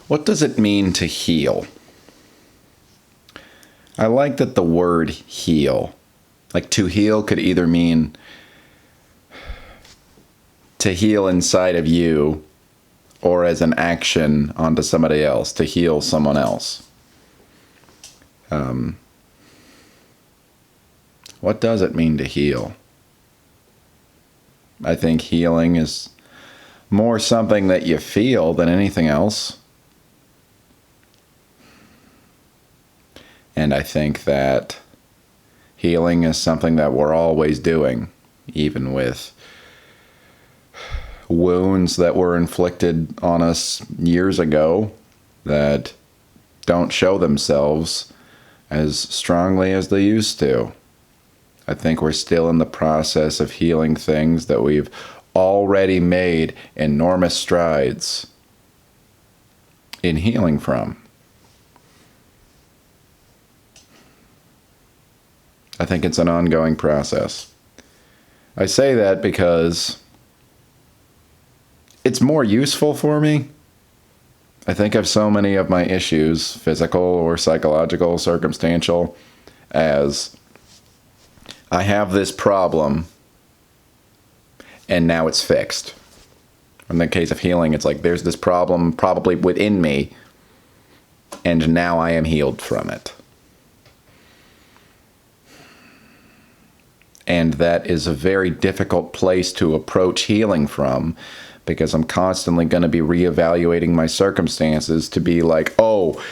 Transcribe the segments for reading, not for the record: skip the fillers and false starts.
What does it mean to heal? I like that the word heal, like to heal could either mean to heal inside of you or as an action onto somebody else, to heal someone else. What does it mean to heal? I think healing is more something that you feel than anything else. And I think that healing is something that we're always doing, even with wounds that were inflicted on us years ago that don't show themselves as strongly as they used to. I think we're still in the process of healing things that we've already made enormous strides in healing from. I think it's an ongoing process. I say that because it's more useful for me. I think of so many of my issues, physical or psychological, circumstantial, as I have this problem and now it's fixed. In the case of healing, it's like there's this problem probably within me and now I am healed from it. And that is a very difficult place to approach healing from, because I'm constantly going to be reevaluating my circumstances to be like, oh,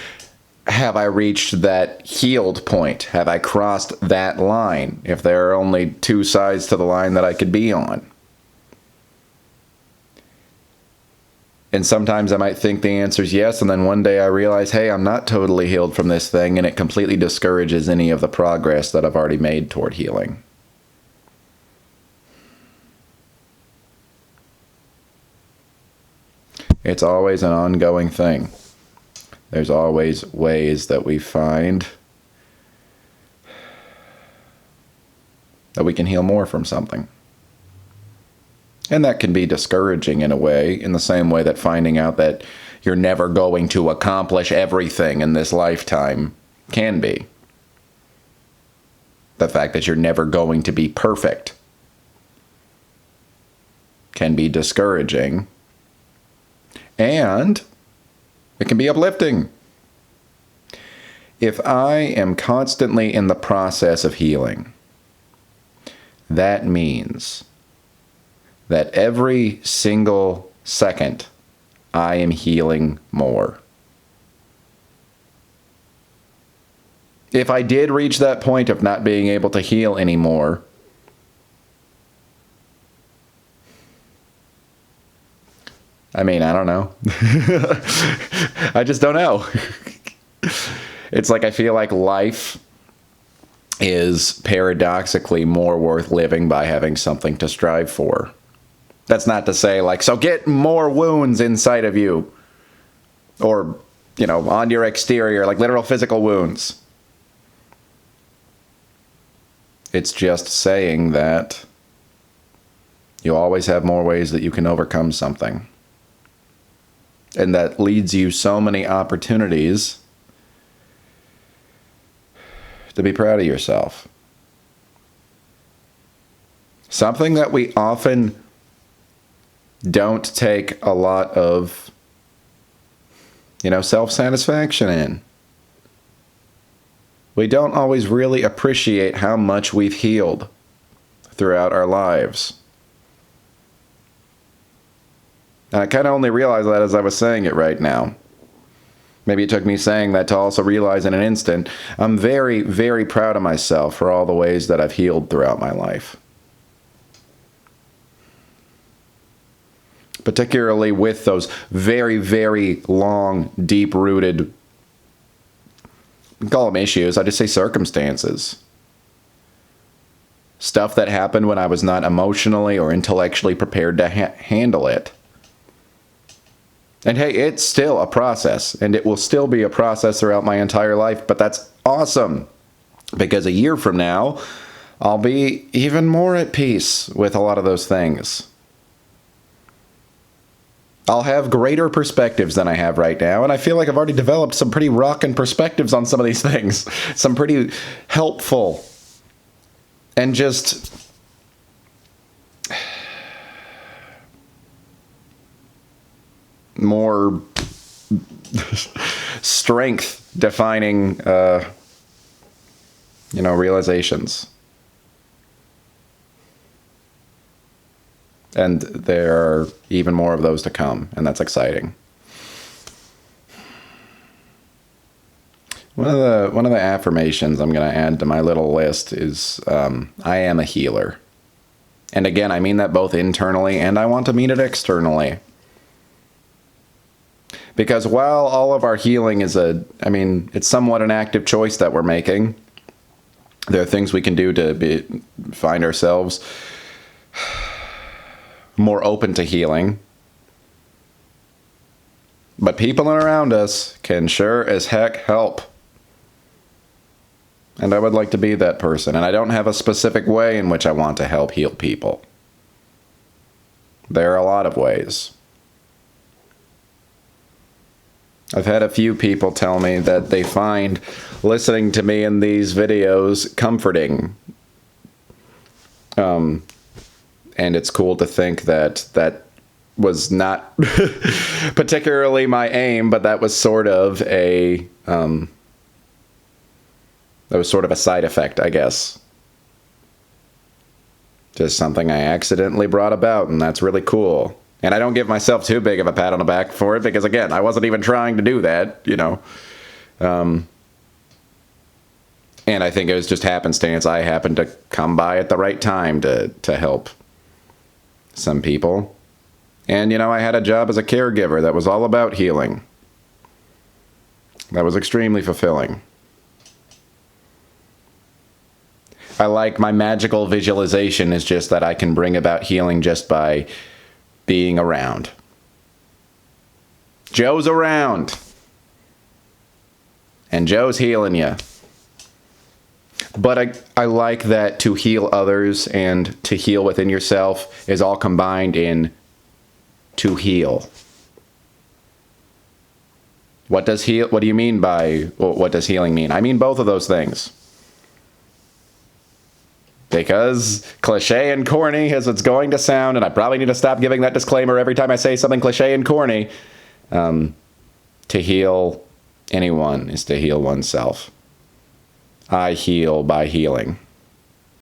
have I reached that healed point? Have I crossed that line? If there are only two sides to the line that I could be on. And sometimes I might think the answer is yes, and then one day I realize, hey, I'm not totally healed from this thing, and it completely discourages any of the progress that I've already made toward healing. It's always an ongoing thing. There's always ways that we find that we can heal more from something. And that can be discouraging in a way, in the same way that finding out that you're never going to accomplish everything in this lifetime can be. The fact that you're never going to be perfect can be discouraging. And it can be uplifting. If I am constantly in the process of healing, that means that every single second I am healing more. If I did reach that point of not being able to heal anymore, I mean, I don't know. I just don't know. It's like I feel like life is paradoxically more worth living by having something to strive for. That's not to say, like, so get more wounds inside of you. Or, you know, on your exterior, like literal physical wounds. It's just saying that you always have more ways that you can overcome something. And that leads you so many opportunities to be proud of yourself. Something that we often don't take a lot of, self-satisfaction in. We don't always really appreciate how much we've healed throughout our lives. And I kind of only realized that as I was saying it right now. Maybe it took me saying that to also realize in an instant, I'm very, very proud of myself for all the ways that I've healed throughout my life. Particularly with those very, very long, deep-rooted, call them issues, I just say circumstances. Stuff that happened when I was not emotionally or intellectually prepared to handle it. And hey, it's still a process, and it will still be a process throughout my entire life, but that's awesome, because a year from now, I'll be even more at peace with a lot of those things. I'll have greater perspectives than I have right now, and I feel like I've already developed some pretty rockin' perspectives on some of these things. Some pretty helpful and just more strength defining, realizations. And there are even more of those to come, and that's exciting. One of the affirmations I'm going to add to my little list is I am a healer. And again, I mean that both internally and I want to mean it externally. Because while all of our healing is it's somewhat an active choice that we're making. There are things we can do to find ourselves more open to healing. But people around us can sure as heck help. And I would like to be that person. And I don't have a specific way in which I want to help heal people. There are a lot of ways. I've had a few people tell me that they find listening to me in these videos comforting. And it's cool to think that that was not particularly my aim, but that was sort of a side effect, I guess. Just something I accidentally brought about, and that's really cool. And I don't give myself too big of a pat on the back for it, because again, I wasn't even trying to do that, And I think it was just happenstance. I happened to come by at the right time to help some people. And, I had a job as a caregiver that was all about healing. That was extremely fulfilling. I like my magical visualization is just that I can bring about healing just by being around. Joe's around. And Joe's healing you. But I like that to heal others and to heal within yourself is all combined in to heal. What do you mean by, what does healing mean? I mean both of those things. Because cliche and corny as it's going to sound, and I probably need to stop giving that disclaimer every time I say something cliche and corny, to heal anyone is to heal oneself. I heal by healing.